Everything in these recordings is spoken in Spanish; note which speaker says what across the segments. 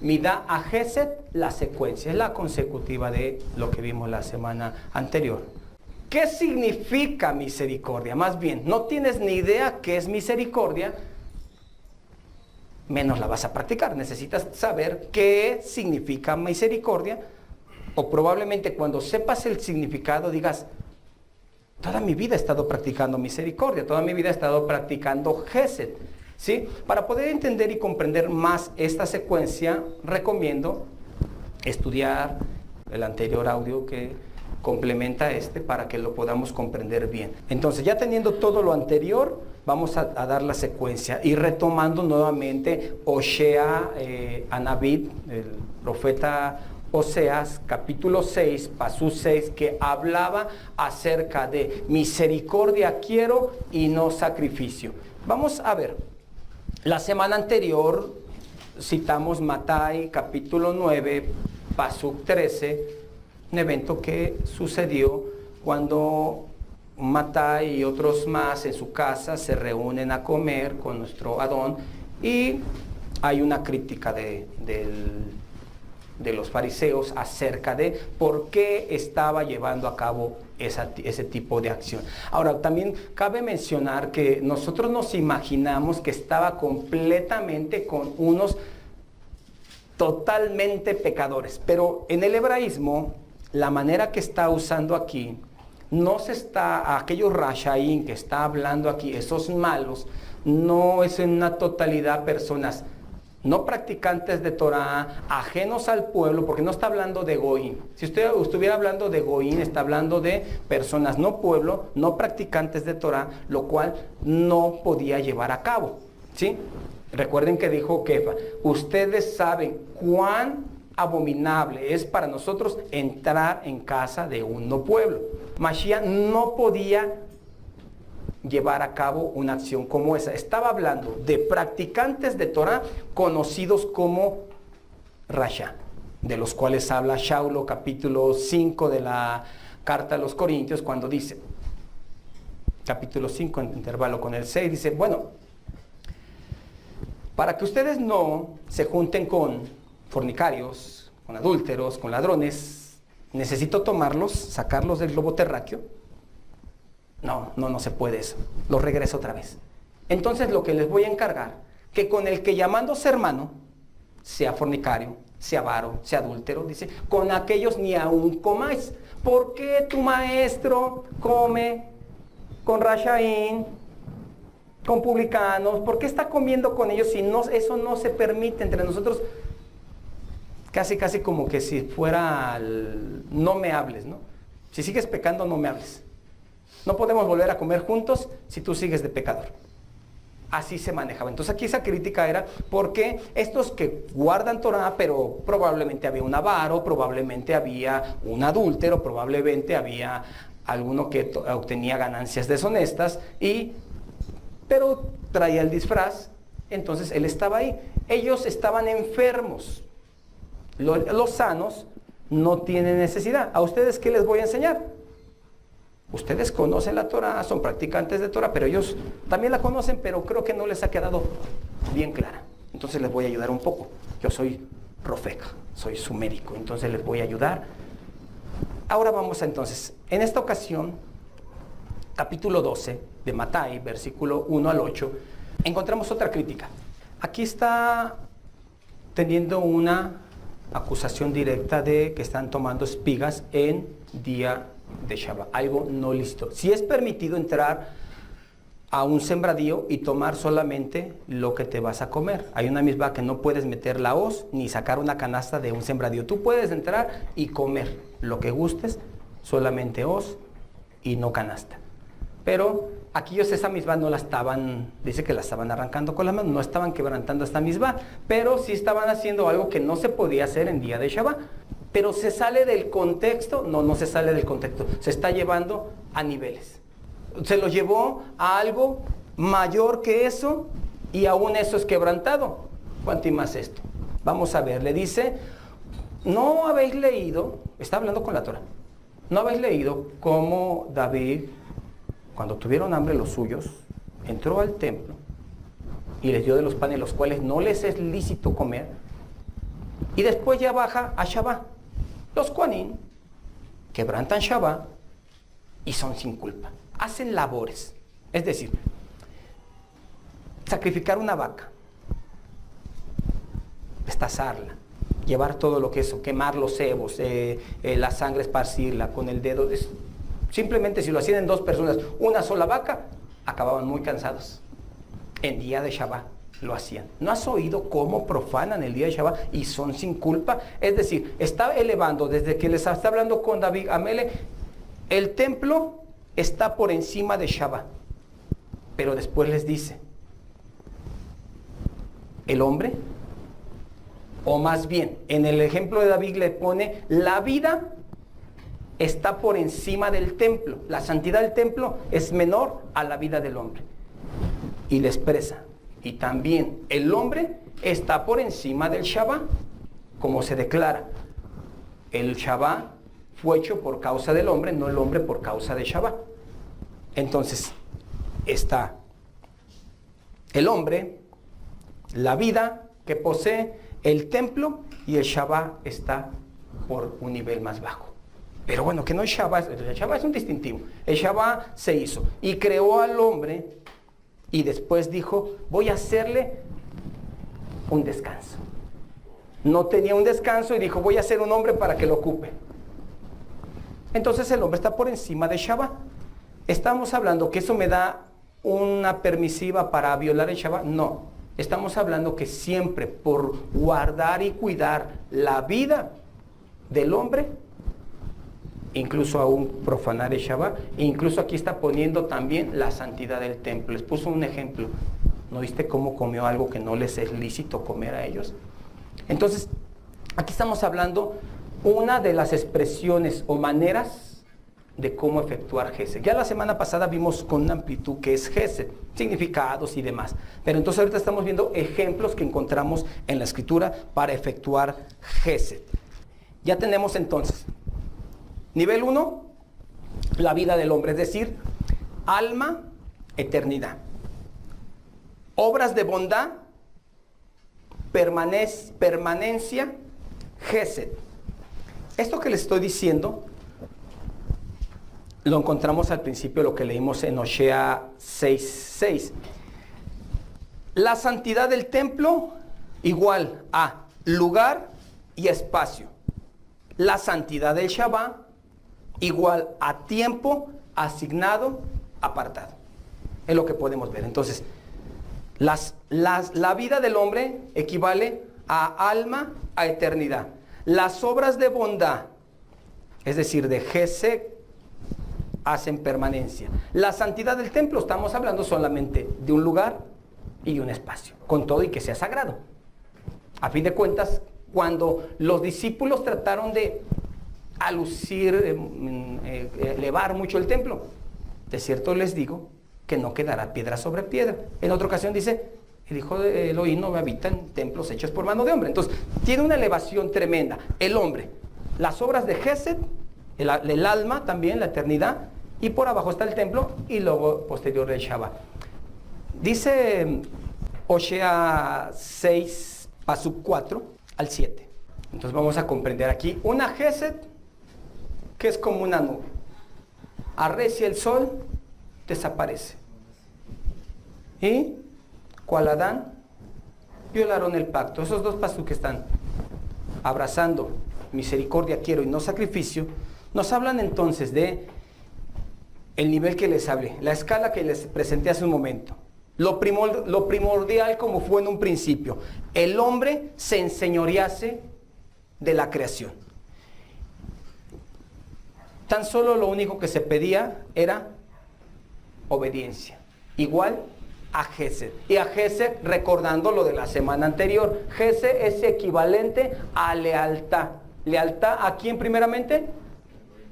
Speaker 1: Midá a Gesed, la secuencia, es la consecutiva de lo que vimos la semana anterior. ¿Qué significa misericordia? Más bien, no tienes ni idea qué es misericordia, menos la vas a practicar. Necesitas saber qué significa misericordia, o probablemente cuando sepas el significado digas, toda mi vida he estado practicando misericordia, toda mi vida he estado practicando Gesed, ¿sí? Para poder entender y comprender más esta secuencia, recomiendo estudiar el anterior audio que complementa para que lo podamos comprender bien. Entonces, ya teniendo todo lo anterior, vamos a dar la secuencia y retomando nuevamente Oshea, Anabit, el profeta Oseas, capítulo 6, pasú 6, que hablaba acerca de misericordia quiero y no sacrificio. Vamos a ver, la semana anterior citamos Matai, capítulo 9, pasú 13, un evento que sucedió cuando Matai y otros más en su casa se reúnen a comer con nuestro Adón y hay una crítica de los fariseos acerca de por qué estaba llevando a cabo ese tipo de acción. Ahora, también cabe mencionar que nosotros nos imaginamos que estaba completamente con unos totalmente pecadores, pero en el hebraísmo, la manera que está usando aquí, no se está, aquellos rashaín que está hablando aquí, esos malos, no es en una totalidad personas no practicantes de Torah, ajenos al pueblo, porque no está hablando de goín. Si usted estuviera hablando de goín, está hablando de personas no pueblo, no practicantes de Torah, lo cual no podía llevar a cabo, ¿sí? Recuerden que dijo Kefa, ustedes saben cuán abominable es para nosotros entrar en casa de un no pueblo. Mashiach no podía llevar a cabo una acción como esa. Estaba hablando de practicantes de Torah conocidos como Rasha, de los cuales habla Shaulo, capítulo 5 de la carta a los Corintios, cuando dice, capítulo 5, en intervalo con el 6, dice, bueno, para que ustedes no se junten con fornicarios, con adúlteros, con ladrones, necesito tomarlos, sacarlos del globo terráqueo. No se puede eso. Los regreso otra vez. Entonces lo que les voy a encargar, que con el que llamándose hermano, sea fornicario, sea avaro, sea adúltero, dice, con aquellos ni aún comáis. ¿Por qué tu maestro come con rashaín, con publicanos? ¿Por qué está comiendo con ellos si no, eso no se permite entre nosotros? Casi como que si fuera no me hables, ¿no? Si sigues pecando, no me hables. No podemos volver a comer juntos si tú sigues de pecador. Así se manejaba. Entonces aquí esa crítica era porque estos que guardan Torah, pero probablemente había un avaro, probablemente había un adúltero, probablemente había alguno que obtenía ganancias deshonestas, pero traía el disfraz, entonces él estaba ahí. Ellos estaban enfermos. Los sanos no tienen necesidad. ¿A ustedes qué les voy a enseñar? Ustedes conocen la Torah, son practicantes de Torah, pero ellos también la conocen, pero creo que no les ha quedado bien clara. Entonces les voy a ayudar un poco. Yo soy Rofeca, soy su médico, entonces les voy a ayudar. Ahora vamos entonces, en esta ocasión, capítulo 12 de Matai, versículo 1 al 8, encontramos otra crítica. Aquí está teniendo una acusación directa de que están tomando espigas en día de Shabbat, algo no lícito. Si es permitido entrar a un sembradío y tomar solamente lo que te vas a comer. Hay una misma que no puedes meter la hoz ni sacar una canasta de un sembradío. Tú puedes entrar y comer lo que gustes, solamente hoz y no canasta. Pero aquí ellos esa misma no la estaban, dice que la estaban arrancando con las manos, no estaban quebrantando esta misma, pero sí estaban haciendo algo que no se podía hacer en día de Shabbat. Pero se sale del contexto, no se sale del contexto, se está llevando a niveles. Se lo llevó a algo mayor que eso y aún eso es quebrantado. ¿Cuánto y más esto? Vamos a ver, le dice, no habéis leído, está hablando con la Torah, no habéis leído cómo David, cuando tuvieron hambre los suyos, entró al templo y les dio de los panes los cuales no les es lícito comer Y después ya baja a Shabbat. Los Kohanim quebrantan Shabbat y son sin culpa. Hacen labores. Es decir, sacrificar una vaca, destazarla, llevar todo lo que es, quemar los cebos, la sangre esparcirla con el dedo. Simplemente si lo hacían en 2 personas, una sola vaca, acababan muy cansados. En día de Shabbat lo hacían. ¿No has oído cómo profanan el día de Shabbat y son sin culpa? Es decir, está elevando, desde que les está hablando con David Amele, el templo está por encima de Shabbat. Pero después les dice, el hombre, o más bien, en el ejemplo de David le pone, la vida está por encima del templo. La santidad del templo es menor a la vida del hombre. Y le expresa, y también el hombre está por encima del Shabbat, como se declara. El Shabbat fue hecho por causa del hombre, no el hombre por causa de Shabbat. Entonces, está el hombre, la vida que posee, el templo, y el Shabbat está por un nivel más bajo. Pero bueno, que no es Shabbat, el Shabbat es un distintivo. El Shabbat se hizo y creó al hombre y después dijo, voy a hacerle un descanso. No tenía un descanso y dijo, voy a hacer un hombre para que lo ocupe. Entonces el hombre está por encima de Shabbat. ¿Estamos hablando que eso me da una permisiva para violar el Shabbat? No. Estamos hablando que siempre por guardar y cuidar la vida del hombre, incluso aún profanar el Shabbat, e incluso aquí está poniendo también la santidad del templo. Les puso un ejemplo. ¿No viste cómo comió algo que no les es lícito comer a ellos? Entonces, aquí estamos hablando una de las expresiones o maneras de cómo efectuar Gesed. Ya la semana pasada vimos con amplitud qué es Gesed, significados y demás. Pero entonces ahorita estamos viendo ejemplos que encontramos en la Escritura para efectuar Gesed. Ya tenemos entonces nivel 1, la vida del hombre, es decir, alma, eternidad. Obras de bondad, permanencia, Gesed. Esto que les estoy diciendo lo encontramos al principio, lo que leímos en Osea 6:6. La santidad del templo igual a lugar y espacio. La santidad del Shabbat igual a tiempo asignado, apartado. Es lo que podemos ver. Entonces, la vida del hombre equivale a alma, a eternidad. Las obras de bondad, es decir, de Gesed, hacen permanencia. La santidad del templo, estamos hablando solamente de un lugar y de un espacio, con todo y que sea sagrado. A fin de cuentas, cuando los discípulos trataron de alucir, elevar mucho el templo, de cierto les digo que no quedará piedra sobre piedra. En otra ocasión dice, el Hijo de Elohim no habita en templos hechos por mano de hombre. Entonces, tiene una elevación tremenda. El hombre, las obras de Gesed, el alma también, la eternidad, y por abajo está el templo, y luego posterior el Shabbat. Dice Osea 6, pasuk 4 al 7. Entonces vamos a comprender aquí una Gesed que es como una nube. Arrecia el sol, desaparece. Y cual Adán violaron el pacto. Esos dos pasuk que están abrazando misericordia quiero y no sacrificio, nos hablan entonces de el nivel que les hablé, la escala que les presenté hace un momento. Lo primordial como fue en un principio, el hombre se enseñorease de la creación. Tan solo lo único que se pedía era obediencia, igual a Gesed. Y a Gesed, recordando lo de la semana anterior, Gesed es equivalente a lealtad. ¿Lealtad a quién primeramente?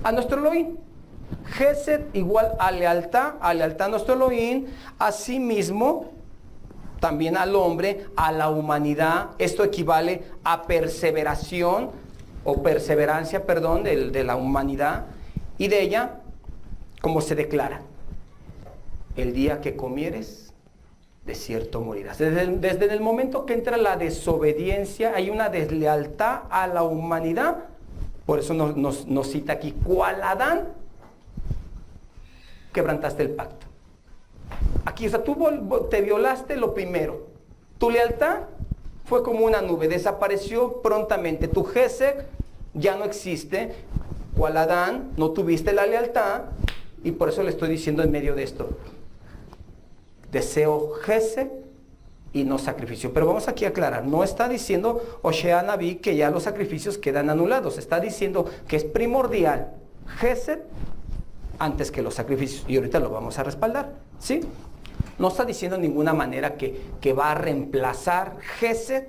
Speaker 1: A nuestro Elohim. Gesed igual a lealtad a nuestro Elohim, asimismo también al hombre, a la humanidad. Esto equivale a perseveración o perseverancia, perdón, de la humanidad, y de ella, como se declara, el día que comieres de cierto morirás. Desde el momento que entra la desobediencia, hay una deslealtad a la humanidad. Por eso nos cita aquí, ¿cuál Adán? Quebrantaste el pacto. Aquí, o sea, tú te violaste lo primero. Tu lealtad fue como una nube, desapareció prontamente. Tu Gesed ya no existe. ¿Cuál Adán? No tuviste la lealtad. Y por eso le estoy diciendo en medio de esto. Deseo Gesed y no sacrificio. Pero vamos aquí a aclarar. No está diciendo Hoshea Naví que ya los sacrificios quedan anulados. Está diciendo que es primordial Gesed antes que los sacrificios. Y ahorita lo vamos a respaldar. ¿Sí? No está diciendo de ninguna manera que va a reemplazar Gesed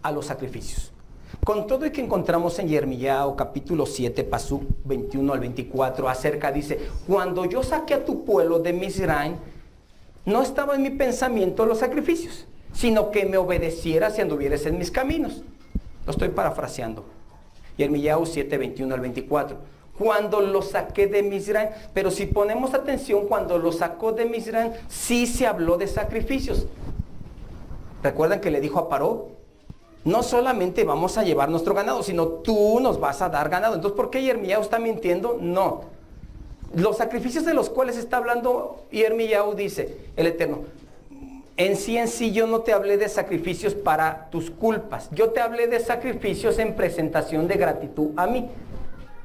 Speaker 1: a los sacrificios. Con todo y que encontramos en Yirmiyahu capítulo 7, pasuk 21 al 24, acerca dice, cuando yo saqué a tu pueblo de Mizraim, no estaba en mi pensamiento los sacrificios, sino que me obedecieras y anduvieras en mis caminos. Lo estoy parafraseando. Yirmiyahu 7, 21 al 24. Cuando lo saqué de Mizraim, pero si ponemos atención, cuando lo sacó de Mizraim, sí se habló de sacrificios. ¿Recuerdan que le dijo a Paró? No solamente vamos a llevar nuestro ganado, sino tú nos vas a dar ganado. Entonces, ¿por qué Yirmiyahu está mintiendo? No. Los sacrificios de los cuales está hablando Yirmiyahu, dice el Eterno, en sí yo no te hablé de sacrificios para tus culpas. Yo te hablé de sacrificios en presentación de gratitud a mí.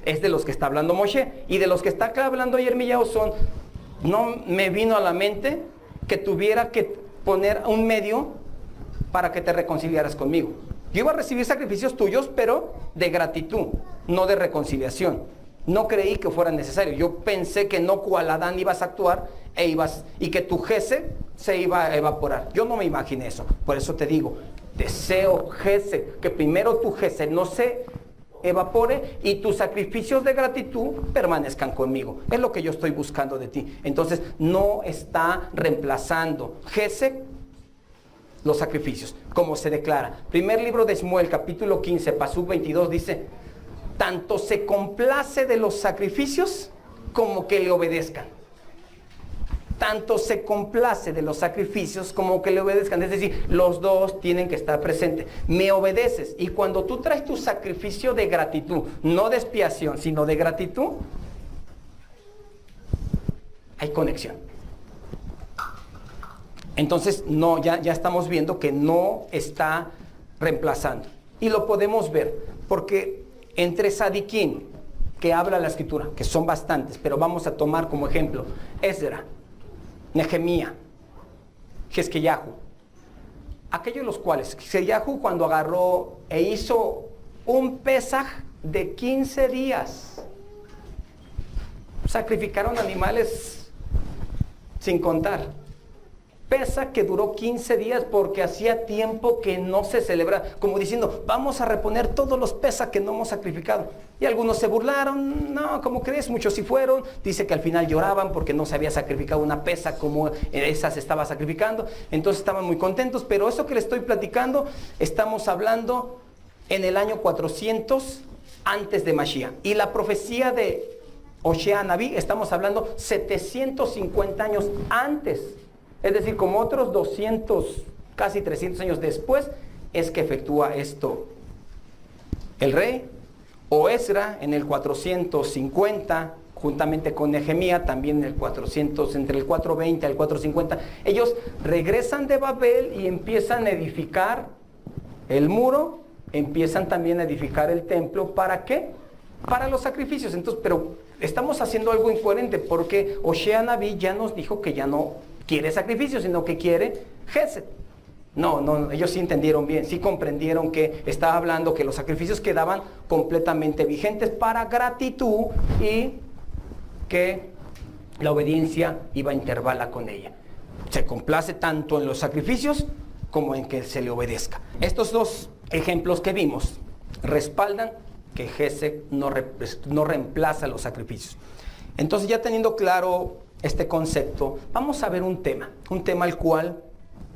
Speaker 1: Es de los que está hablando Moshe. Y de los que está acá hablando Yirmiyahu no me vino a la mente que tuviera que poner un medio para que te reconciliaras conmigo. Yo iba a recibir sacrificios tuyos, pero de gratitud, no de reconciliación. No creí que fuera necesario. Yo pensé que no cual Adán ibas a actuar y que tu Gesed se iba a evaporar. Yo no me imaginé eso. Por eso te digo, deseo Gesed, que primero tu Gesed no se evapore y tus sacrificios de gratitud permanezcan conmigo. Es lo que yo estoy buscando de ti. Entonces, no está reemplazando Gesed los sacrificios, como se declara. Primer libro de Shmuel, capítulo 15, pasuk 22, dice, tanto se complace de los sacrificios como que le obedezcan. Tanto se complace de los sacrificios como que le obedezcan. Es decir, los dos tienen que estar presentes. Me obedeces. Y cuando tú traes tu sacrificio de gratitud, no de expiación, sino de gratitud, hay conexión. Entonces, no, ya estamos viendo que no está reemplazando. Y lo podemos ver, porque entre Sadiquín, que habla la Escritura, que son bastantes, pero vamos a tomar como ejemplo Ezra, Nehemías, Jezquiyahu, aquellos los cuales, Jezquiyahu cuando agarró e hizo un Pesaj de 15 días, sacrificaron animales sin contar. Pesaj que duró 15 días porque hacía tiempo que no se celebra, como diciendo, vamos a reponer todos los Pesaj que no hemos sacrificado. Y algunos se burlaron, no, ¿cómo crees? Muchos sí fueron. Dice que al final lloraban porque no se había sacrificado una Pesaj como esa se estaba sacrificando. Entonces estaban muy contentos, pero eso que les estoy platicando, estamos hablando en el año 400 antes de Mashiach. Y la profecía de Hoshea Naví, estamos hablando 750 años antes. Es decir, como otros 200, casi 300 años después, es que efectúa esto el rey, o Ezra en el 450, juntamente con Nehemías, también en el 400, entre el 420 al 450. Ellos regresan de Babel y empiezan a edificar el muro, empiezan también a edificar el templo. ¿Para qué? Para los sacrificios. Entonces, pero estamos haciendo algo incoherente, porque Hoshea Naví ya nos dijo que ya no quiere sacrificio, sino que quiere Gesed. No, ellos sí entendieron bien, sí comprendieron que estaba hablando que los sacrificios quedaban completamente vigentes para gratitud y que la obediencia iba a intervalar con ella. Se complace tanto en los sacrificios como en que se le obedezca. Estos dos ejemplos que vimos respaldan que Gesed no reemplaza los sacrificios. Entonces, ya teniendo claro este concepto, vamos a ver un tema al cual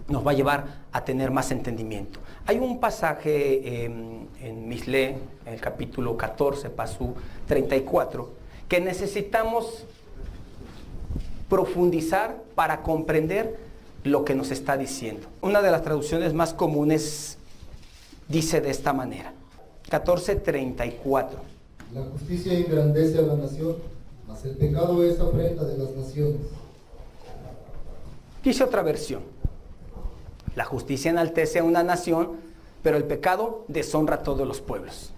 Speaker 1: nos va a llevar a tener más entendimiento. Hay un pasaje en Mishle, en el capítulo 14, pasú 34, que necesitamos profundizar para comprender lo que nos está diciendo. Una de las traducciones más comunes dice de esta manera. 14:34.
Speaker 2: La justicia engrandece a la nación, mas el pecado es afrenta de las naciones.
Speaker 1: Dice otra versión. La justicia enaltece a una nación, pero el pecado deshonra a todos los pueblos.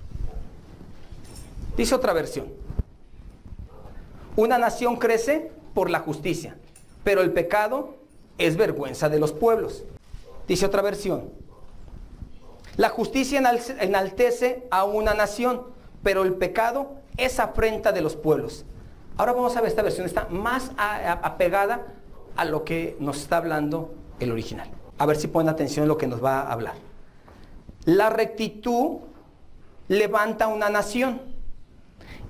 Speaker 1: Dice otra versión. Una nación crece por la justicia, pero el pecado es vergüenza de los pueblos. Dice otra versión. La justicia enaltece a una nación, pero el pecado es afrenta de los pueblos. Ahora vamos a ver, esta versión está más apegada a lo que nos está hablando el original. A ver si ponen atención en lo que nos va a hablar. La rectitud levanta una nación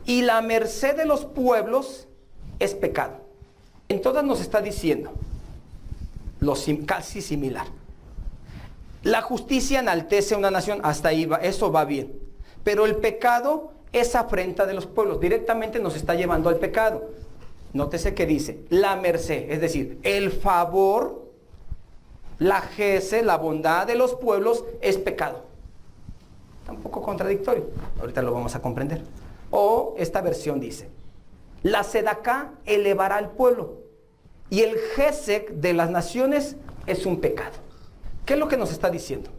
Speaker 1: y la merced de los pueblos es pecado. En todas nos está diciendo casi similar. La justicia enaltece a una nación, hasta ahí va, eso va bien. Pero el pecado es afrenta de los pueblos, directamente nos está llevando al pecado. Nótese que dice, la merced, es decir, el favor, la gesed, la bondad de los pueblos es pecado. Está un poco contradictorio, ahorita lo vamos a comprender. O esta versión dice, la sedaká elevará al pueblo y el gesed de las naciones es un pecado. ¿Qué es lo que nos está diciendo?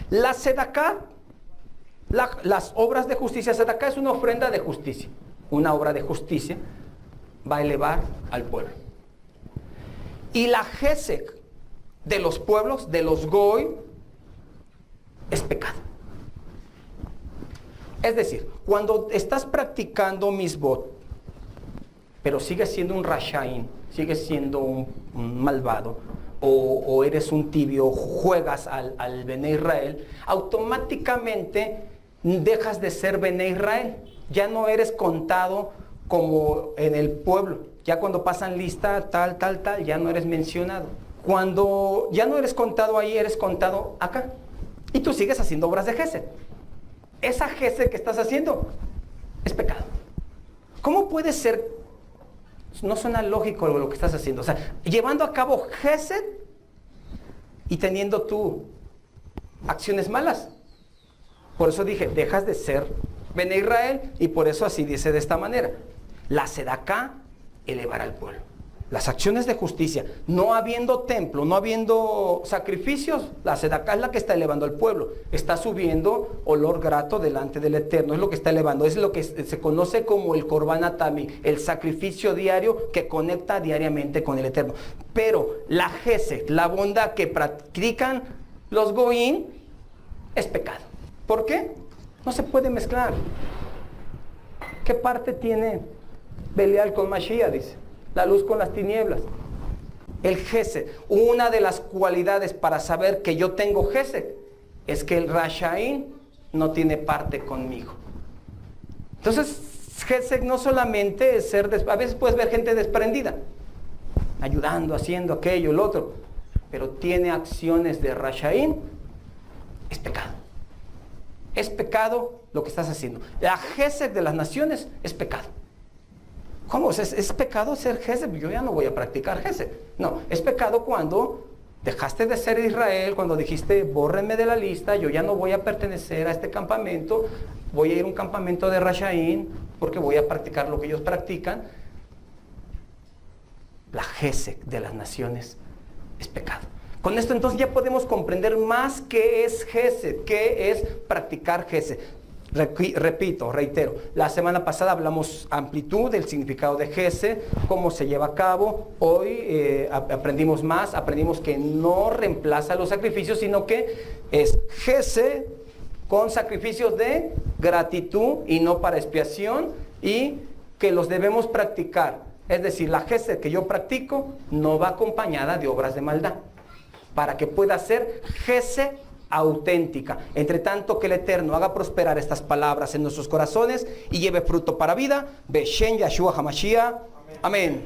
Speaker 1: La sedaká, las obras de justicia, sedaká es una ofrenda de justicia. Una obra de justicia va a elevar al pueblo. Y la gesed de los pueblos, de los goy, es pecado. Es decir, cuando estás practicando misbot, pero sigues siendo un rashaín, sigues siendo un malvado, o eres un tibio, juegas al Bené Israel, automáticamente dejas de ser Bené Israel. Ya no eres contado como en el pueblo. Ya cuando pasan lista, tal, ya no eres mencionado. Cuando ya no eres contado ahí, eres contado acá. Y tú sigues haciendo obras de gesed. Esa gesed que estás haciendo es pecado. ¿Cómo puede ser? No suena lógico lo que estás haciendo. O sea, llevando a cabo gesed y teniendo tú acciones malas. Por eso dije, dejas de ser Bené Israel, y por eso así dice de esta manera. La sedaká elevará al pueblo. Las acciones de justicia, no habiendo templo, no habiendo sacrificios, la sedaká es la que está elevando al pueblo. Está subiendo olor grato delante del Eterno, es lo que está elevando. Es lo que se conoce como el Korban Atami, el sacrificio diario que conecta diariamente con el Eterno. Pero la gesed, la bondad que practican los goyim, es pecado. ¿Por qué? No se puede mezclar. ¿Qué parte tiene Belial con Mashiach? Dice. La luz con las tinieblas. El gesed, una de las cualidades para saber que yo tengo gesed, es que el rashaín no tiene parte conmigo. Entonces, gesed no solamente es ser, a veces puedes ver gente desprendida, ayudando, haciendo aquello, lo otro, pero tiene acciones de rashaín, es pecado. Es pecado lo que estás haciendo. La gesed de las naciones es pecado. ¿Cómo? ¿Es pecado ser gesed? Yo ya no voy a practicar gesed. No, es pecado cuando dejaste de ser Israel, cuando dijiste, bórrenme de la lista, yo ya no voy a pertenecer a este campamento, voy a ir a un campamento de rashaín, porque voy a practicar lo que ellos practican. La gesed de las naciones es pecado. Con esto entonces ya podemos comprender más qué es gesed, qué es practicar gesed. Repito, reitero, la semana pasada hablamos amplitud del significado de gesed, cómo se lleva a cabo. Hoy aprendimos más, aprendimos que no reemplaza los sacrificios, sino que es gesed con sacrificios de gratitud y no para expiación, y que los debemos practicar. Es decir, la gesed que yo practico no va acompañada de obras de maldad, para que pueda ser gesed auténtica. Entre tanto que el Eterno haga prosperar estas palabras en nuestros corazones y lleve fruto para vida. Beshem Yahshua HaMashiach. Amén.